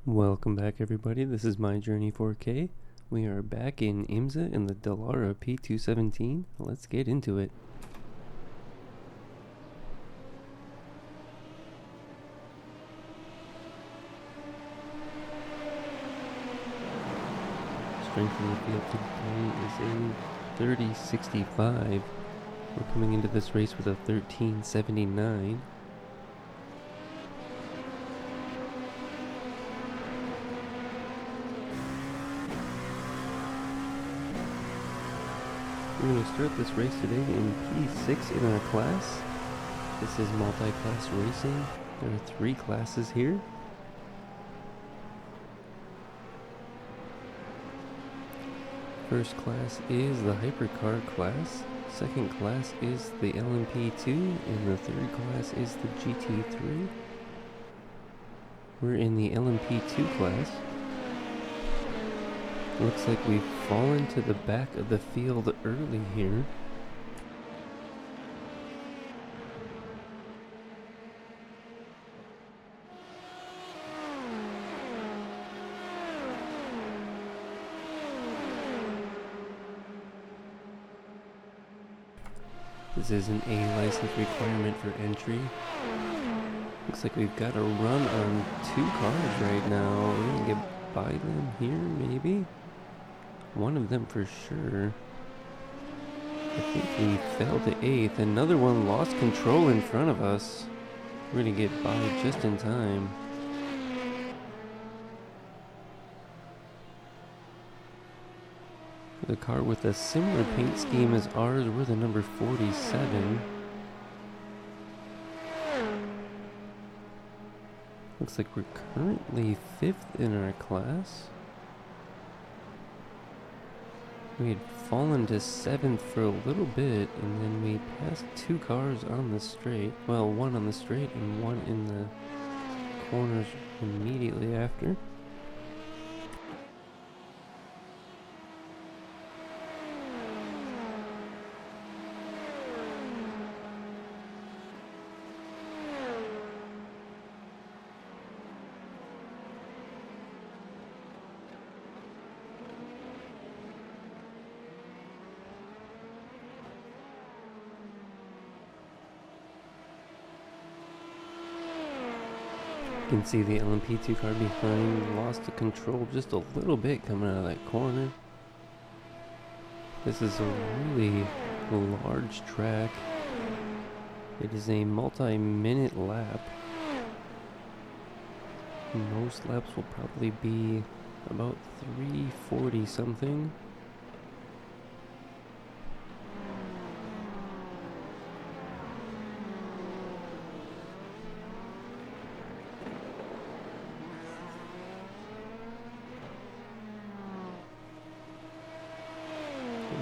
Welcome back, everybody. This is My Journey 4K. We are back in IMSA in the Dallara P217. Let's get into it. Strength of the field today is a 3065. We're coming into this race with a 1379. We're going to start this race today in P6 in our class. This is multi-class racing. There are 3 classes here. First class is the hypercar class. Second class is the LMP2, and the third class is the GT3. We're in the LMP2 class. Looks like we've fallen to the back of the field early here. This is an A license requirement for entry. Looks like we've got a run on 2 cars right now. We're gonna get by them here, maybe? One of them for sure. I think we fell to 8th. Another one lost control in front of us. We're gonna get by just in time. The car with a similar paint scheme as ours, we're the number 47. Looks like we're currently 5th in our class. We had fallen to 7th for a little bit, and then we passed 2 cars on the straight. Well, one on the straight and one in the corners immediately after. You can see the LMP2 car behind lost the control just a little bit coming out of that corner. This is a really large track. It is a multi-minute lap. Most laps will probably be about 340 something.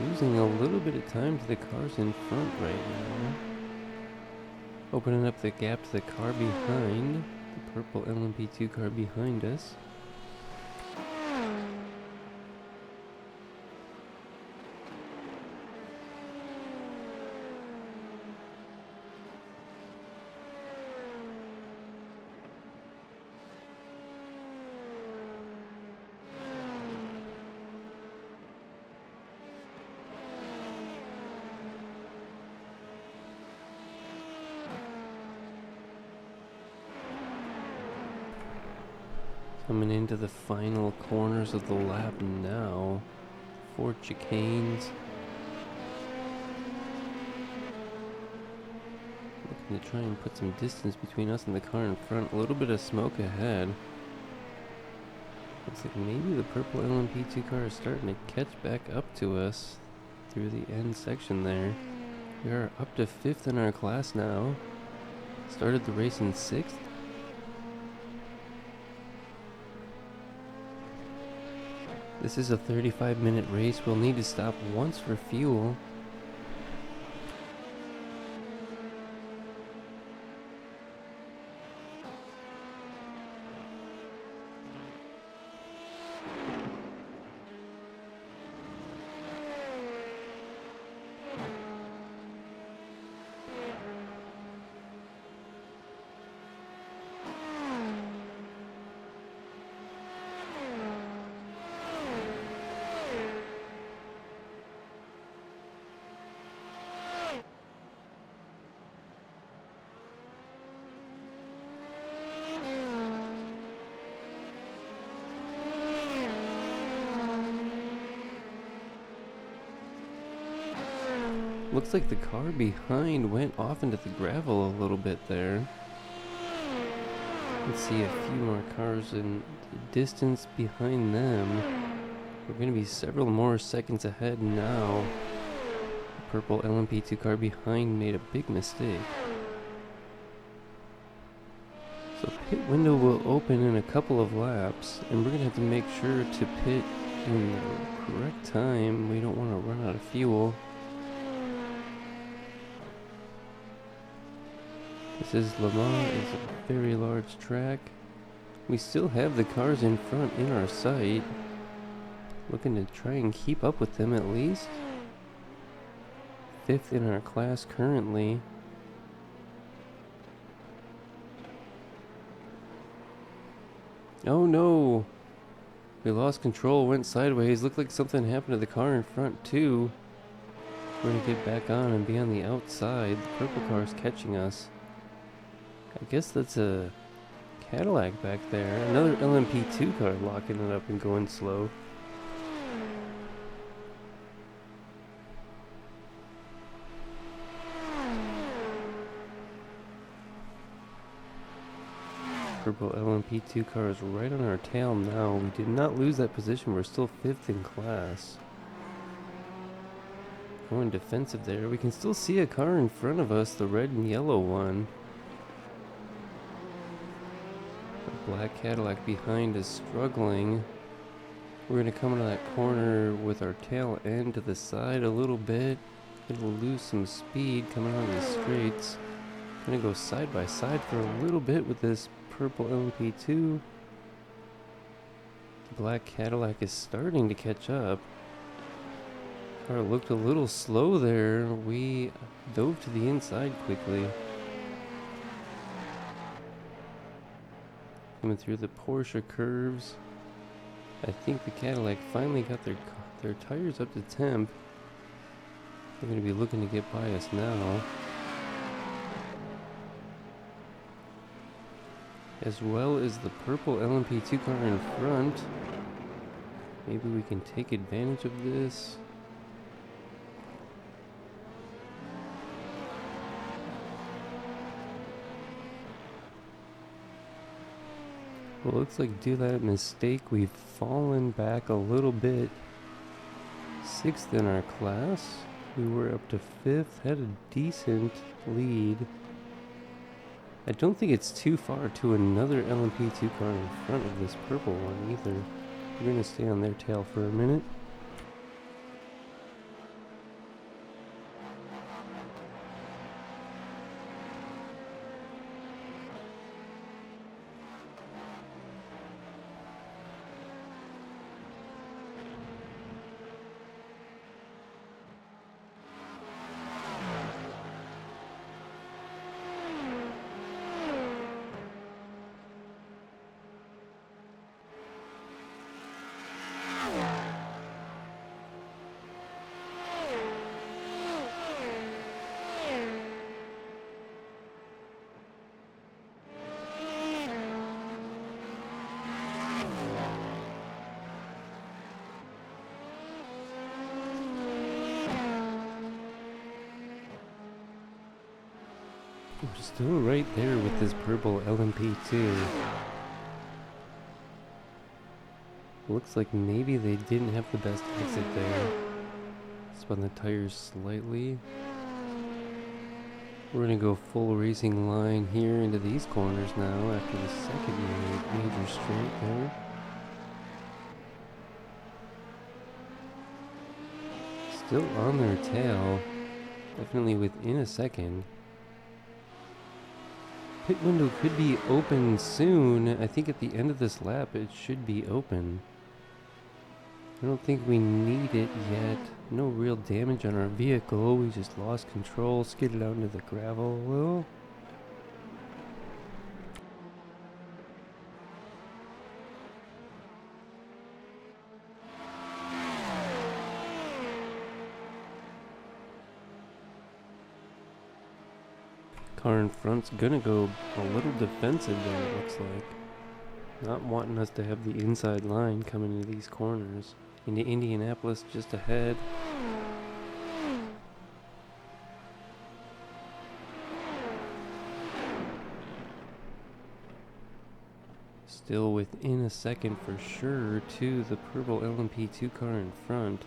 Losing a little bit of time to the cars in front right now. Opening up the gap to the car behind, the purple LMP2 car behind us. Coming into the final corners of the lap now. 4 chicanes. Looking to try and put some distance between us and the car in front. A little bit of smoke ahead. Looks like maybe the purple LMP2 car is starting to catch back up to us through the end section there. We are up to 5th in our class now. Started the race in 6th. This is a 35-minute race. We'll need to stop once for fuel. Looks like the car behind went off into the gravel a little bit there. Let's see a few more cars in the distance behind them. We're going to be several more seconds ahead now. The purple LMP2 car behind made a big mistake. So pit window will open in a couple of laps, and we're going to have to make sure to pit in the correct time. We don't want to run out of fuel. This is Le Mans. It's a very large track. We still have the cars in front in our sight. Looking to try and keep up with them at least. 5th in our class currently. Oh no! We lost control, went sideways. Looked like something happened to the car in front too. We're gonna get back on and be on the outside. The purple car's catching us. I guess that's a Cadillac back there. Another LMP2 car locking it up and going slow. Purple LMP2 car is right on our tail now. We did not lose that position. We're still 5th in class. Going defensive there. We can still see a car in front of us, the red and yellow one. The black Cadillac behind is struggling. We're going to come into that corner with our tail end to the side a little bit. It'll lose some speed coming on the straights. Gonna go side by side for a little bit with this purple LMP2. The black Cadillac is starting to catch up. Car looked a little slow there. We dove to the inside quickly. Coming through the Porsche curves. I think the Cadillac finally got their tires up to temp. They're going to be looking to get by us now. As well as the purple LMP2 car in front. Maybe we can take advantage of this. Well, looks like due to that mistake, we've fallen back a little bit. 6th in our class. We were up to 5th, had a decent lead. I don't think it's too far to another LMP2 car in front of this purple one either. We're going to stay on their tail for a minute. We're still right there with this purple LMP2. Looks like maybe they didn't have the best exit there. Spun the tires slightly. We're gonna go full racing line here into these corners now after the second major straight there. Still on their tail. Definitely within a second. Pit window could be open soon. I think at the end of this lap it should be open. I don't think we need it yet. No real damage on our vehicle. We just lost control, skidded out into the gravel a little. Car in front's gonna go a little defensive there, it looks like. Not wanting us to have the inside line coming into these corners. Into Indianapolis just ahead. still within a second for sure to the purple LMP2 car in front.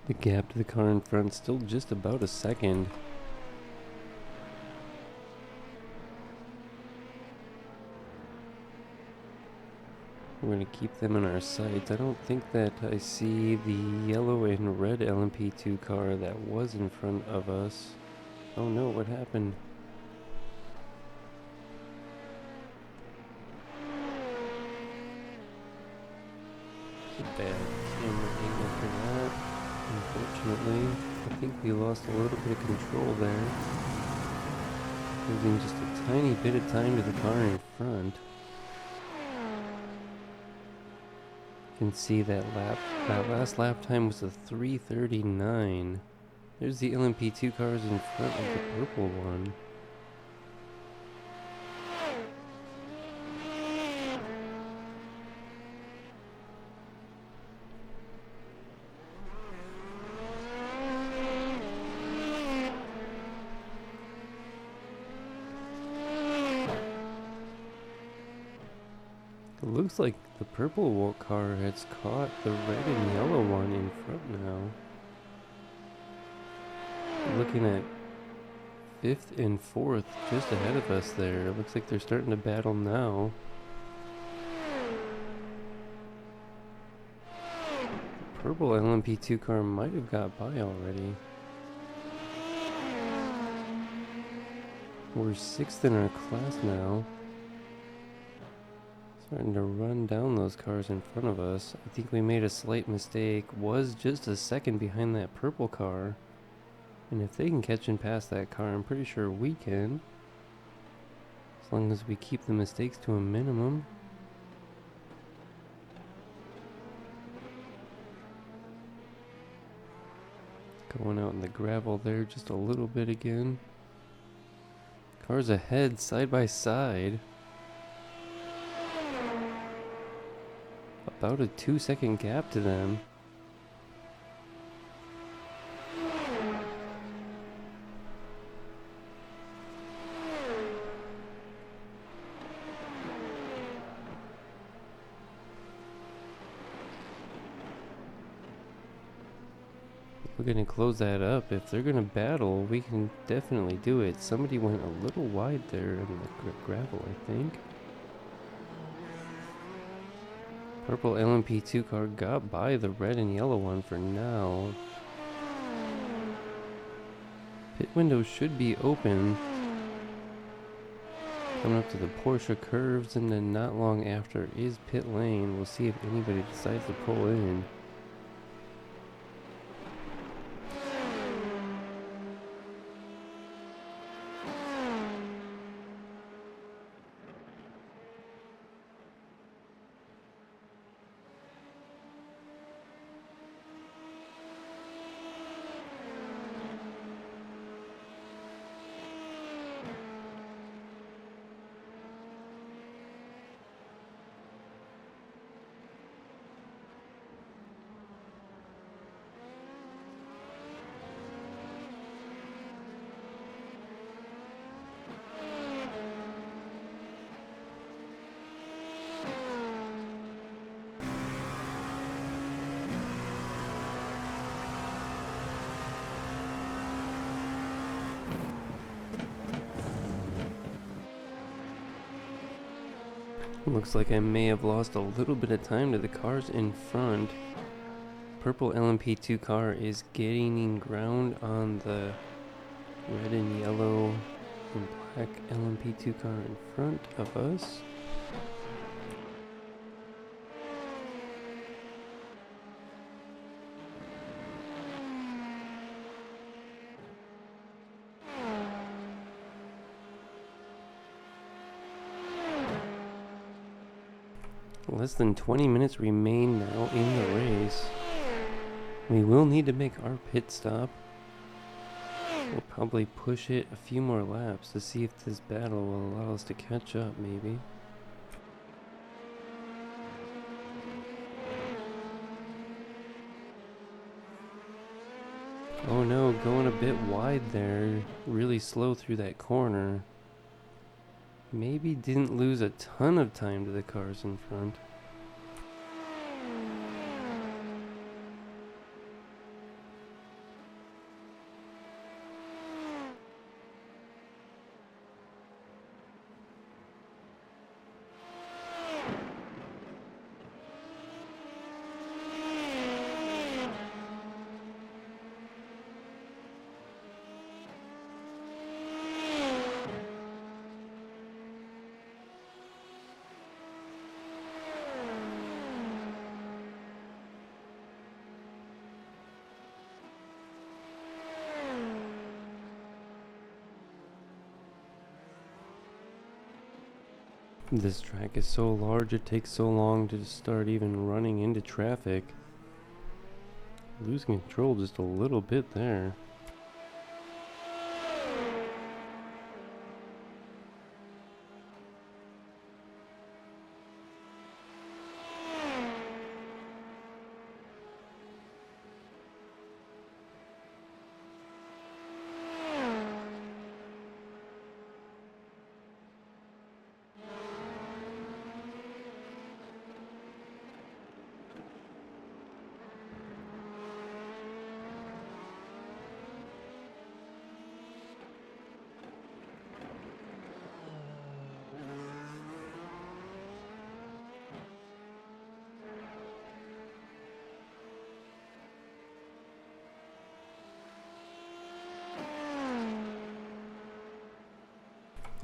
The gap to the car in front still just about a second. We're going to keep them in our sights. I don't think that I see the yellow and red LMP2 car that was in front of us. Oh no, what happened? It's a bad camera angle for that. Unfortunately, I think we lost a little bit of control there. Losing just a tiny bit of time to the car in front. You can see that last lap time was a 3:39. There's the LMP2 cars in front of the purple one. It looks like the purple car has caught the red and yellow one in front now. Looking at 5th and 4th just ahead of us there. It looks like they're starting to battle now. The purple LMP2 car might have got by already. We're 6th in our class now. Starting to run down those cars in front of us. I think we made a slight mistake. Was just a second behind that purple car. And if they can catch and pass that car, I'm pretty sure we can. As long as we keep the mistakes to a minimum. Going out in the gravel there just a little bit again. Cars ahead, side by side. About a 2-second gap to them. We're going to close that up. If they're going to battle, we can definitely do it. Somebody went a little wide there in the gravel, I think. Purple LMP2 car got by the red and yellow one for now. Pit window should be open. Coming up to the Porsche curves, and then not long after is pit lane. We'll see if anybody decides to pull in. Looks like I may have lost a little bit of time to the cars in front. Purple LMP2 car is gaining ground on the red and yellow and black LMP2 car in front of us. Less than 20 minutes remain now in the race. We will need to make our pit stop. We'll probably push it a few more laps to see if this battle will allow us to catch up, maybe. Oh no, going a bit wide there. Really slow through that corner. Maybe didn't lose a ton of time to the cars in front. This track is so large, it takes so long to start even running into traffic. Losing control just a little bit there.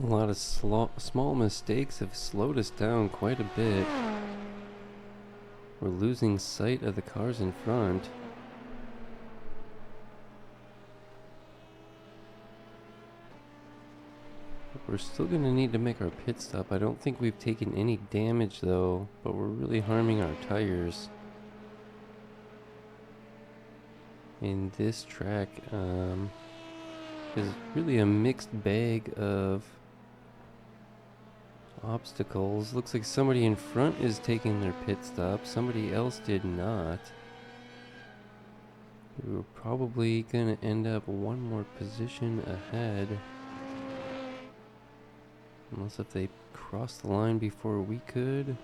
A lot of small mistakes have slowed us down quite a bit. We're losing sight of the cars in front. We're still going to need to make our pit stop. I don't think we've taken any damage though, but we're really harming our tires. And this track is really a mixed bag of obstacles. Looks like somebody in front is taking their pit stop. Somebody else did not. We were probably going to end up one more position ahead. Unless if they crossed the line before we could.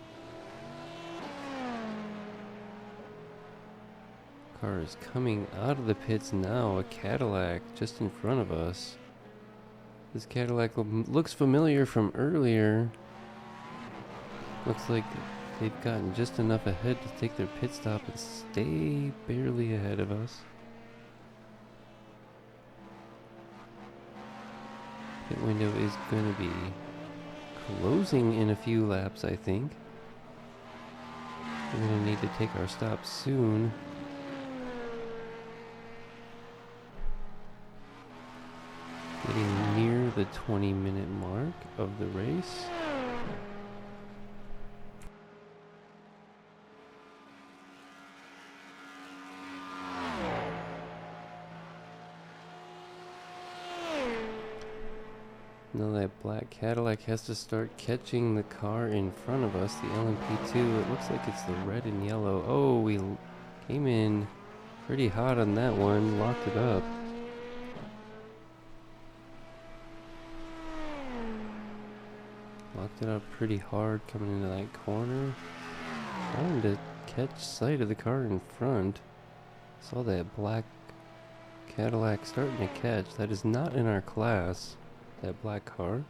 Car is coming out of the pits now. A Cadillac just in front of us. This Cadillac looks familiar from earlier. Looks like they've gotten just enough ahead to take their pit stop and stay barely ahead of us. Pit window is going to be closing in a few laps, I think. We're going to need to take our stop soon. Getting near the 20-minute mark of the race. Now that black Cadillac has to start catching the car in front of us, the LMP2. It looks like it's the red and yellow. Oh, we came in pretty hot on that one, locked it up. Locked it up pretty hard coming into that corner. Trying to catch sight of the car in front. Saw that black Cadillac starting to catch. That is not in our class. That black car.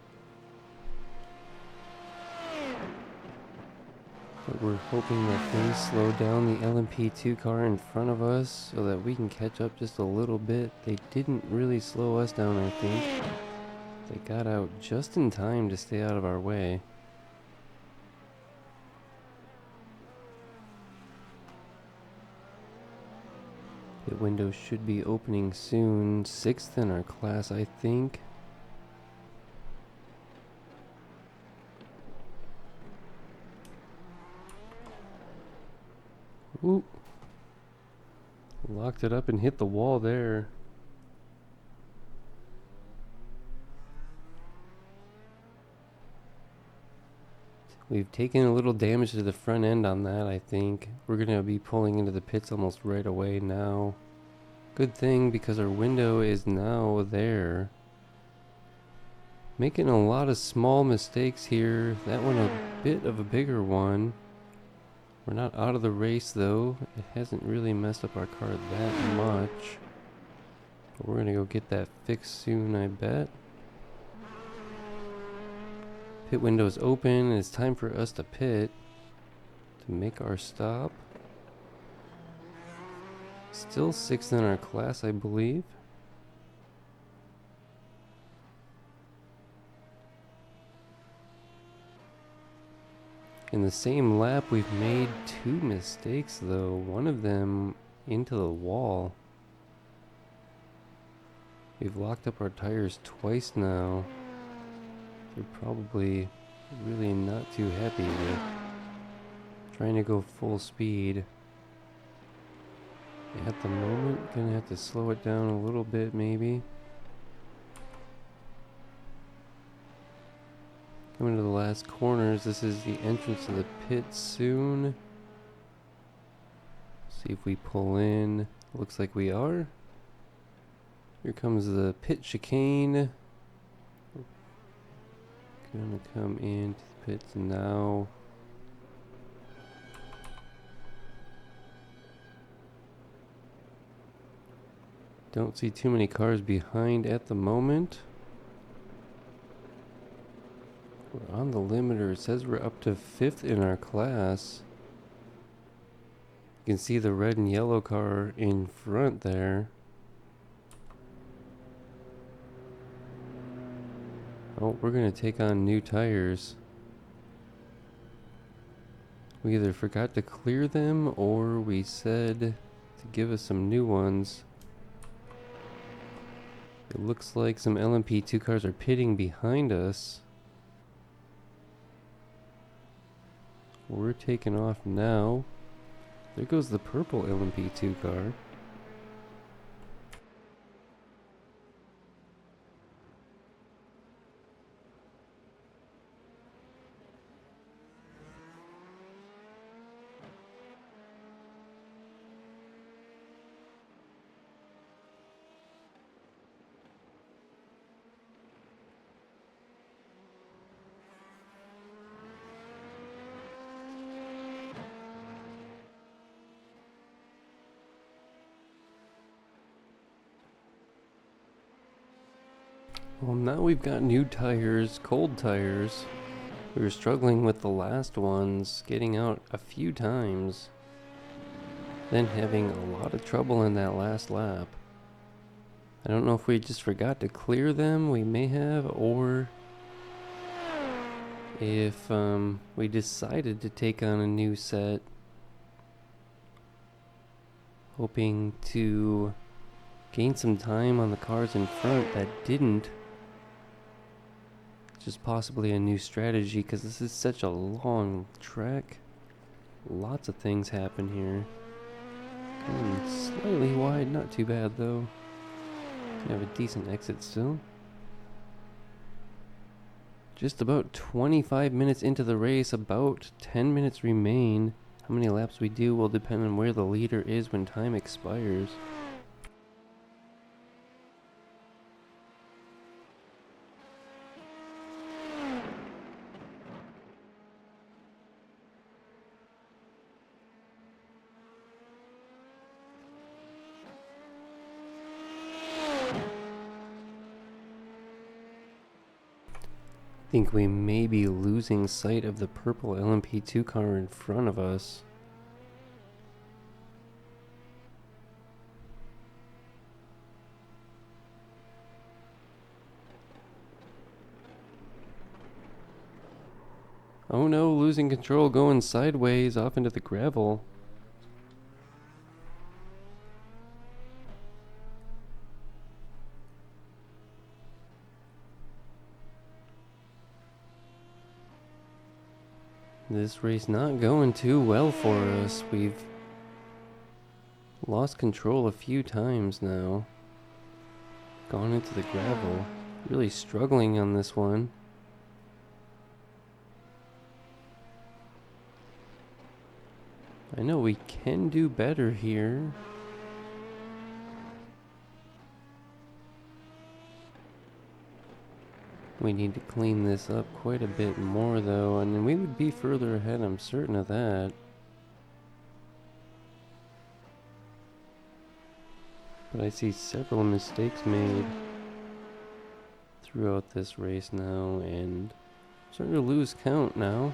But we're hoping that things slow down the LMP2 car in front of us so that we can catch up just a little bit. They didn't really slow us down, I think. They got out just in time to stay out of our way. Pit window should be opening soon. 6th in our class, I think. Ooh. Locked it up and hit the wall there. We've taken a little damage to the front end on that, I think. We're going to be pulling into the pits almost right away now. Good thing, because our window is now there. Making a lot of small mistakes here. That one a bit of a bigger one. We're not out of the race though. It hasn't really messed up our car that much. But we're going to go get that fixed soon, I bet. Pit window's open, and it's time for us to pit to make our stop. Still 6th in our class, I believe. In the same lap, we've made 2 mistakes though. One of them into the wall. We've locked up our tires twice now. They're probably really not too happy with trying to go full speed. At the moment, gonna have to slow it down a little bit maybe. Coming to the last corners, this is the entrance to the pit soon. See if we pull in. Looks like we are. Here comes the pit chicane. Gonna come into the pits now. Don't see too many cars behind at the moment. We're on the limiter. It says we're up to 5th in our class. You can see the red and yellow car in front there. Oh, we're going to take on new tires. We either forgot to clear them or we said to give us some new ones. It looks like some LMP2 cars are pitting behind us. We're taking off now. There goes the purple LMP2 car. Well, now we've got new tires, cold tires. We were struggling with the last ones, getting out a few times, then having a lot of trouble in that last lap. I don't know if we just forgot to clear them, we may have, or if we decided to take on a new set, hoping to gain some time on the cars in front that didn't. Just possibly a new strategy, because this is such a long track. Lots of things happen here. Slightly wide, not too bad though. We have a decent exit still. Just about 25 minutes into the race, about 10 minutes remain. How many laps we do will depend on where the leader is when time expires. think we may be losing sight of the purple LMP2 car in front of us. Oh no, losing control, going sideways off into the gravel. This race not going too well for us. We've lost control a few times now. Gone into the gravel. Really struggling on this one. I know we can do better here. We need to clean this up quite a bit more though, and we would be further ahead, I'm certain of that. But I see several mistakes made throughout this race now, and I'm starting to lose count now.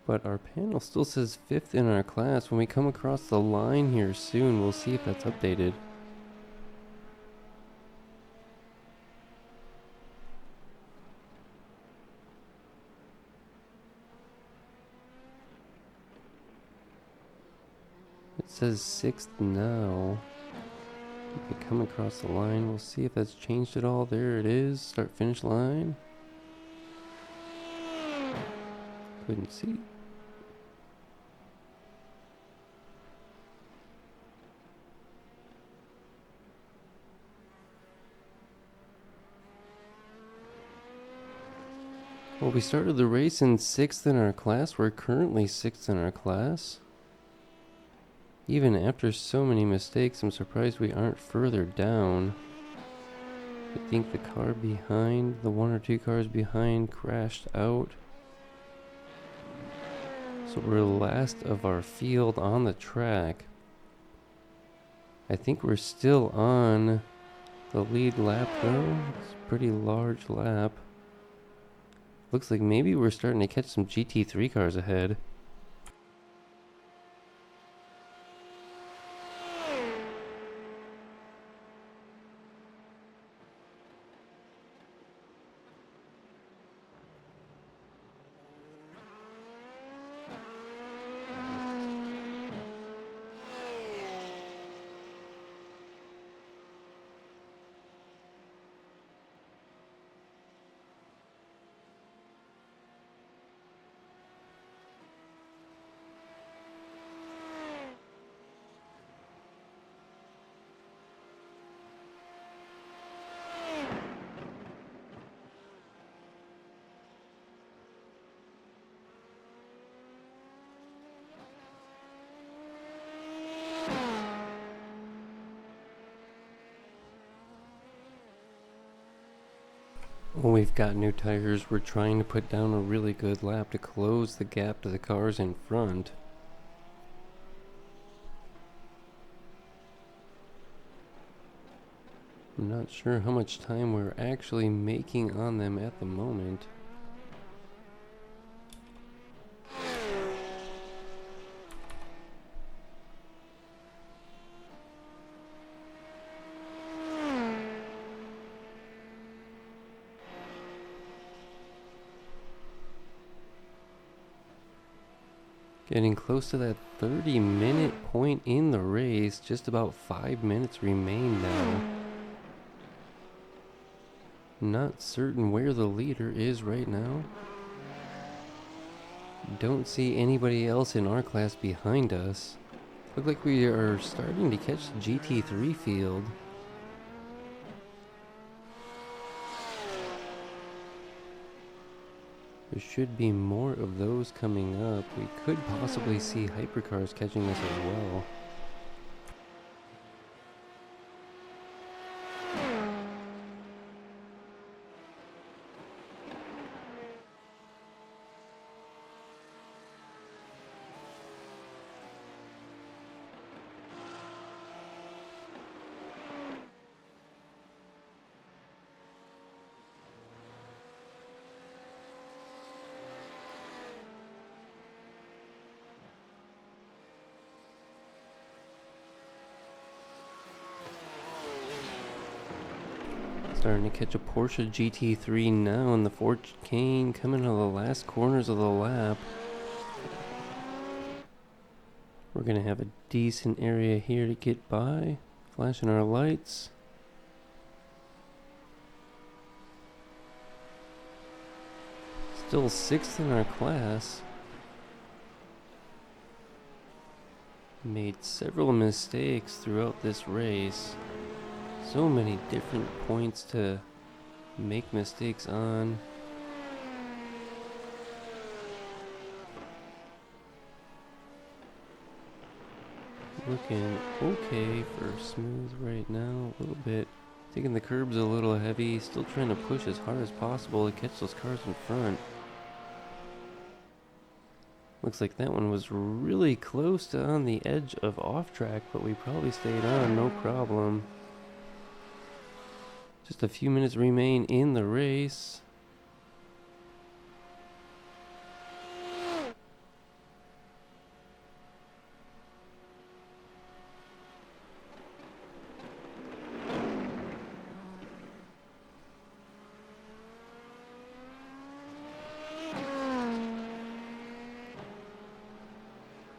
But our panel still says 5th in our class. When we come across the line here soon, we'll see if that's updated. It says 6th now. If we come across the line, we'll see if that's changed at all. There it is, start finish line. Couldn't see. Well, we started the race in 6th in our class. We're currently 6th in our class. Even after so many mistakes, I'm surprised we aren't further down. I think the car behind, the 1 or 2 cars behind, crashed out. So we're last of our field on the track. I think we're still on the lead lap though. It's a pretty large lap. Looks like maybe we're starting to catch some GT3 cars ahead. When we've got new tires, we're trying to put down a really good lap to close the gap to the cars in front. I'm not sure how much time we're actually making on them at the moment. Getting close to that 30-minute point in the race. Just about 5 minutes remain now. Not certain where the leader is right now. Don't see anybody else in our class behind us. Look like we are starting to catch the GT3 field. There should be more of those coming up. We could possibly see hypercars catching this as well. Starting to catch a Porsche GT3 now, and the Ford Cane coming out of the last corners of the lap. We're going to have a decent area here to get by. Flashing our lights. Still 6th in our class. Made several mistakes throughout this race. So many different points to make mistakes on. Looking okay for smooth right now, a little bit. Taking the curbs a little heavy, still trying to push as hard as possible to catch those cars in front. Looks like that one was really close to on the edge of off track, but we probably stayed on, no problem. Just a few minutes remain in the race.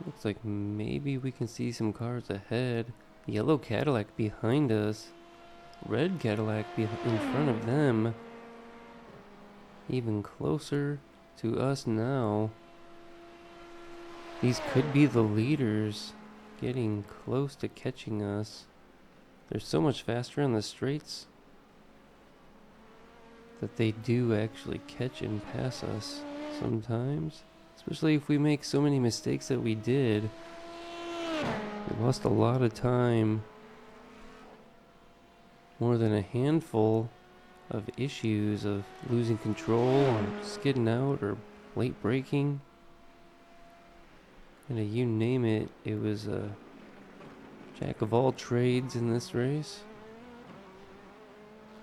Looks like maybe we can see some cars ahead. Yellow Cadillac behind us. Red Cadillac in front of them. Even closer to us now. These could be the leaders getting close to catching us. They're so much faster on the straights that they do actually catch and pass us sometimes. Especially if we make so many mistakes that we did. We lost a lot of time. More than a handful of issues of losing control or skidding out or late braking. And you name it, it was a jack of all trades in this race.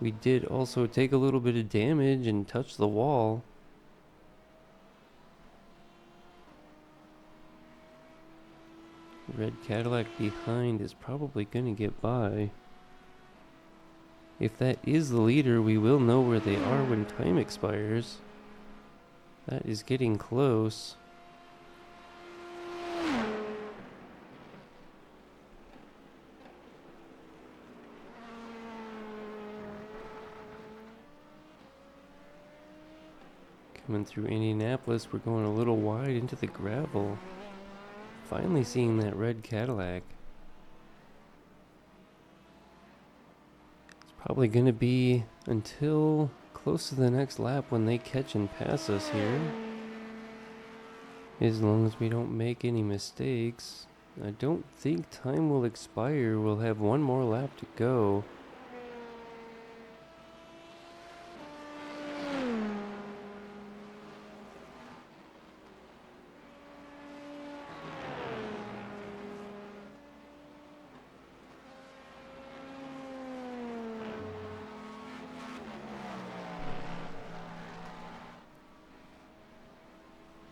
We did also take a little bit of damage and touch the wall. Red Cadillac behind is probably going to get by. If that is the leader, we will know where they are when time expires. That is getting close. Coming through Indianapolis, we're going a little wide into the gravel. Finally seeing that red Cadillac. It's probably going to be until close to the next lap when they catch and pass us here. As long as we don't make any mistakes. I don't think time will expire. We'll have one more lap to go.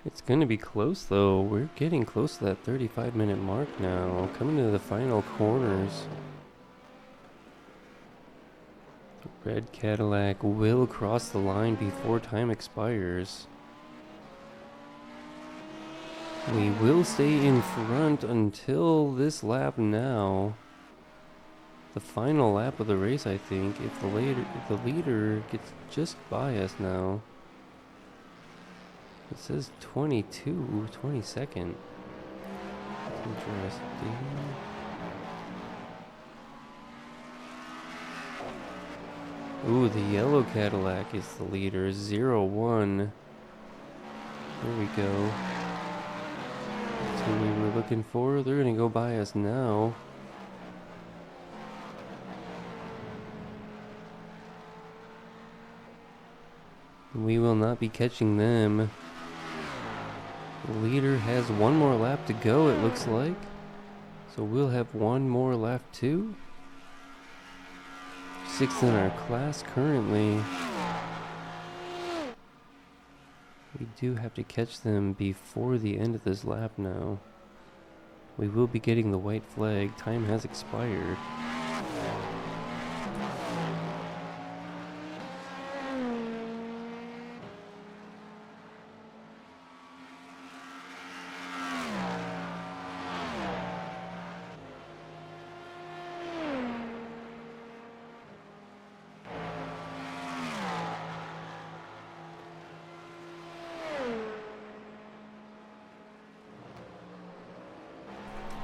It's going to be close though. We're getting close to that 35-minute mark now. Coming to the final corners. The red Cadillac will cross the line before time expires. We will stay in front until this lap now. The final lap of the race, I think, if the leader gets just by us now. It says 22 22nd. That's interesting. Ooh, the yellow Cadillac is the leader. 0-1. There we go. That's who we were looking for. They're gonna go by us now. We will not be catching them. The leader has one more lap to go, it looks like. So we'll have one more lap too. 6th in our class currently. We do have to catch them before the end of this lap now. We will be getting the white flag. Time has expired.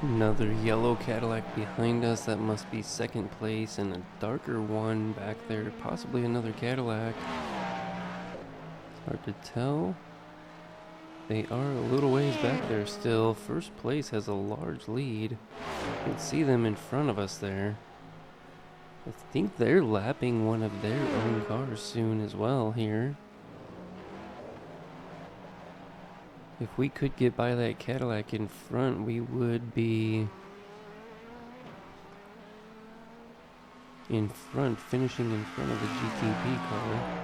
Another yellow Cadillac behind us. That must be second place, and a darker one back there. Possibly another Cadillac. It's hard to tell. They are a little ways back there still. First place has a large lead. You can see them in front of us there. I think they're lapping one of their own cars soon as well here. If we could get by that Cadillac in front, we would be in front, finishing in front of the GTP car.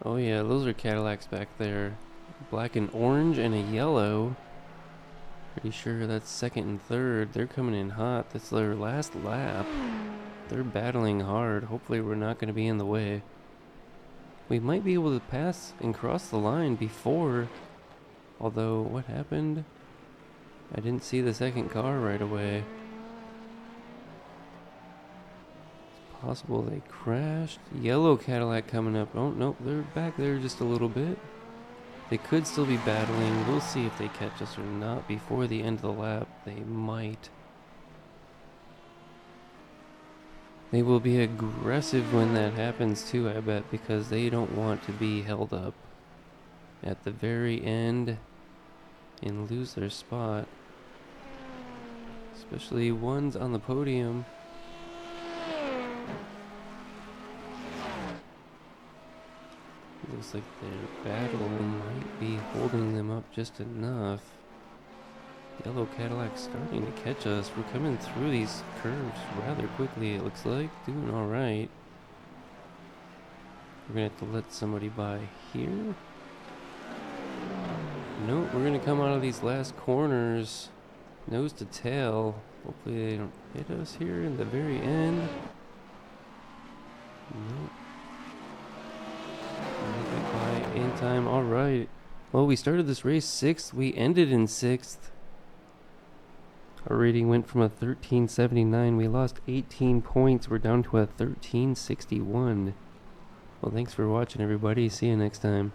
Oh yeah, those are Cadillacs back there. Black and orange and a yellow. Pretty sure that's second and third. They're coming in hot. That's their last lap. They're battling hard. Hopefully we're not going to be in the way. We might be able to pass and cross the line before. Although, what happened? I didn't see the second car right away. It's possible they crashed. Yellow Cadillac coming up. Oh, no, they're back there just a little bit. They could still be battling. We'll see if they catch us or not before the end of the lap. They might. They will be aggressive when that happens too, I bet, because they don't want to be held up at the very end and lose their spot. Especially ones on the podium. Looks like their battle might be holding them up just enough. Yellow Cadillac starting to catch us. We're coming through these curves rather quickly, it looks like. Doing alright. We're going to have to let somebody by here. Nope, we're going to come out of these last corners nose to tail. Hopefully they don't hit us here in the very end. Nope. Make it by in time. Alright. Well, we started this race 6th. We ended in 6th. Our rating went from a 1379. We lost 18 points. We're down to a 1361. Well, thanks for watching, everybody. See you next time.